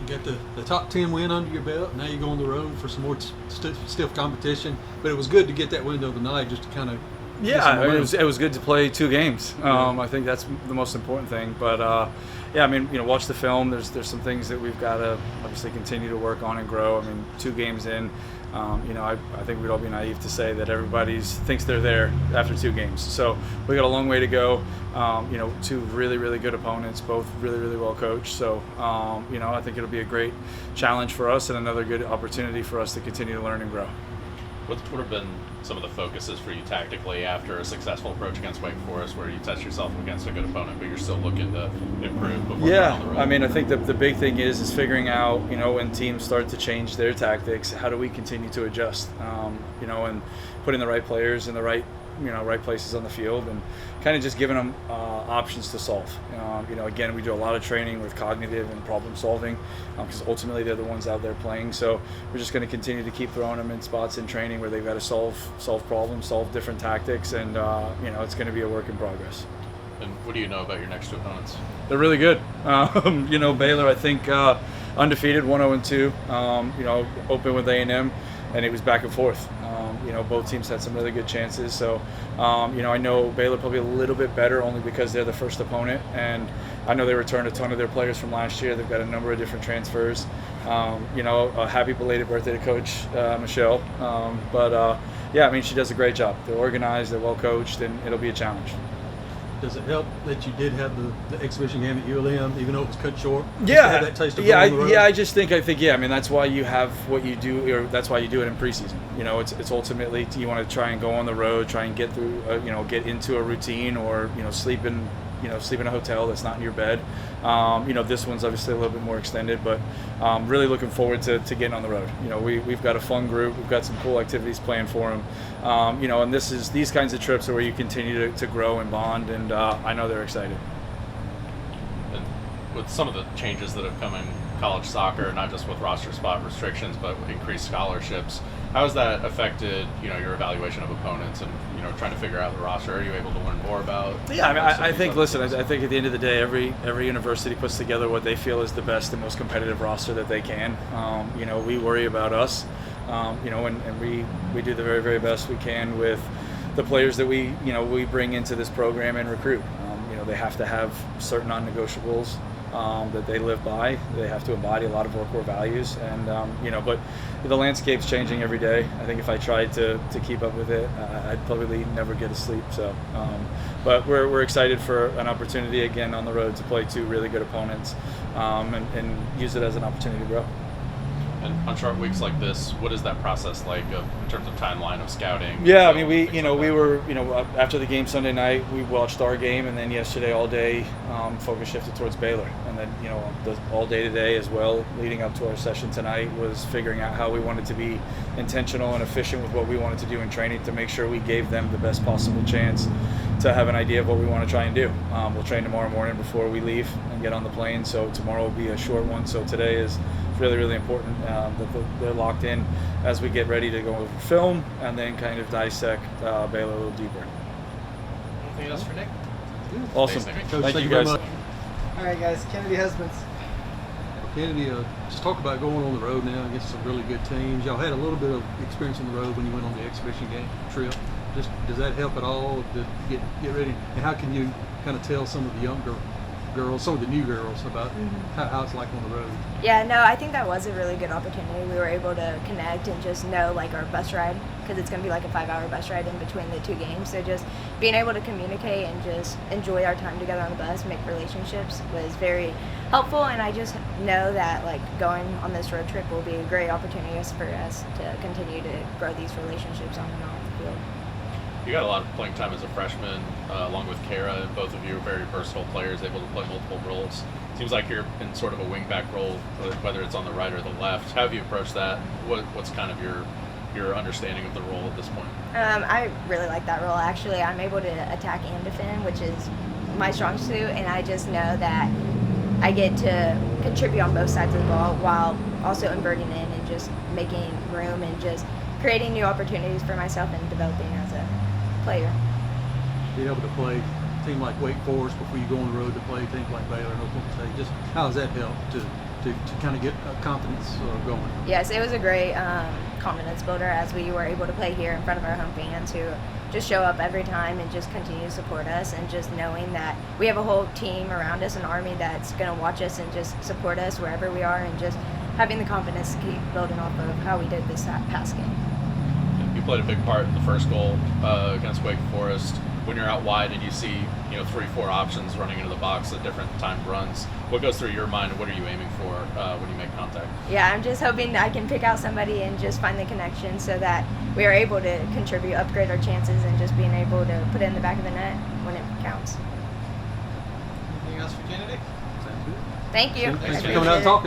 You got the top 10 win under your belt. Now you go on the road for some more stiff competition. But it was good to get that win the other night just to kind of. Yeah, it was good to play 2 games. I think that's the most important thing. But yeah, I mean, watch the film. There's some things that we've got to obviously continue to work on and grow. I mean, 2 games in, I think we'd all be naive to say that everybody thinks they're there after 2 games. So we got a long way to go. 2 really, really good opponents, both really, really well coached. So I think it'll be a great challenge for us and another good opportunity for us to continue to learn and grow. What would have been some of the focuses for you tactically after a successful approach against Wake Forest, where you test yourself against a good opponent, but you're still looking to improve before going on the road? I mean, I think the big thing is figuring out, when teams start to change their tactics, how do we continue to adjust, and putting the right players in the right places on the field, and kind of just giving them options to solve. Again, we do a lot of training with cognitive and problem solving, because ultimately they're the ones out there playing. So we're just going to continue to keep throwing them in spots in training where they've got to solve problems, solve different tactics, and it's going to be a work in progress. And what do you know about your next 2 opponents? They're really good. Baylor, I think, undefeated, 1-0-2. Open with A&M, and it was back and forth. Both teams had some really good chances. So, I know Baylor probably a little bit better only because they're the first opponent, and I know they returned a ton of their players from last year. They've got a number of different transfers. A happy belated birthday to Coach Michelle. She does a great job. They're organized, they're well coached, and it'll be a challenge. Does it help that you did have the exhibition game at ULM, even though it was cut short? Yeah, have that taste of going on the road? I think I mean that's why you have what you do, or that's why you do it in preseason. It's ultimately you want to try and go on the road, try and get through, get into a routine, or sleep in a hotel that's not in your bed. This one's obviously a little bit more extended, but really looking forward to getting on the road. We've got a fun group. We've got some cool activities planned for them. And these kinds of trips are where you continue to grow and bond, and I know they're excited. And with some of the changes that have come in college soccer, not just with roster spot restrictions, but with increased scholarships, how has that affected, your evaluation of opponents and, trying to figure out the roster? Are you able to learn more about? Yeah, I think at the end of the day, every university puts together what they feel is the best and most competitive roster that they can. We worry about us, and we do the very, very best we can with the players that we bring into this program and recruit. They have to have certain non-negotiables that they live by. They have to embody a lot of our core values, and but the landscape's changing every day. I think if I tried to keep up with it, I'd probably never get to sleep. So, but we're excited for an opportunity again on the road to play 2 really good opponents, and use it as an opportunity to grow. And on short weeks like this, what is that process like in terms of timeline of scouting? Yeah, I mean, we were after the game Sunday night, we watched our game, and then yesterday all day, focus shifted towards Baylor, and then all day today as well, leading up to our session tonight, was figuring out how we wanted to be intentional and efficient with what we wanted to do in training to make sure we gave them the best possible chance to have an idea of what we want to try and do. We'll train tomorrow morning before we leave and get on the plane, so tomorrow will be a short one. So today is really, really important that they're locked in as we get ready to go over film and then kind of dissect Baylor a little deeper. Anything else for Nick? Awesome. Thanks, Coach, Thank you very guys. much. All right, guys. Kennedy Husbands. Kennedy, just talk about going on the road now against some really good teams. Y'all had a little bit of experience on the road when you went on the exhibition game trip. Just does that help at all to get ready? And how can you kind of tell some of the younger girls, some of the new girls, about how it's like on the road? Yeah, no, I think that was a really good opportunity. We were able to connect and just know our bus ride, because it's going to be like a 5-hour bus ride in between the 2 games. So just being able to communicate and just enjoy our time together on the bus, make relationships, was very helpful. And I just know that going on this road trip will be a great opportunity for us to continue to grow these relationships on and off the field. You got a lot of playing time as a freshman, along with Kara, and both of you are very versatile players, able to play multiple roles. Seems like you're in sort of a wingback role, whether it's on the right or the left. How have you approached that? What's kind of your understanding of the role at this point? I really like that role. Actually, I'm able to attack and defend, which is my strong suit, and I just know that I get to contribute on both sides of the ball while also inverting in and just making room and just creating new opportunities for myself and developing as a player. Being able to play a team like Wake Forest before you go on the road to play teams like Baylor and Oklahoma State, just how does that help to to kind of get confidence going? Yes, it was a great confidence builder as we were able to play here in front of our home fans who just show up every time and just continue to support us, and just knowing that we have a whole team around us, an army that's going to watch us and just support us wherever we are, and just having the confidence to keep building off of how we did this past game. You played a big part in the first goal against Wake Forest. When you're out wide and you see 3-4 options running into the box at different timed runs, what goes through your mind and what are you aiming for when you make contact? Yeah, I'm just hoping I can pick out somebody and just find the connection so that we are able to contribute, upgrade our chances, and just being able to put it in the back of the net when it counts. Anything else for Kennedy? Sounds good. Thank you. Thanks for I coming out appreciate and it. talking.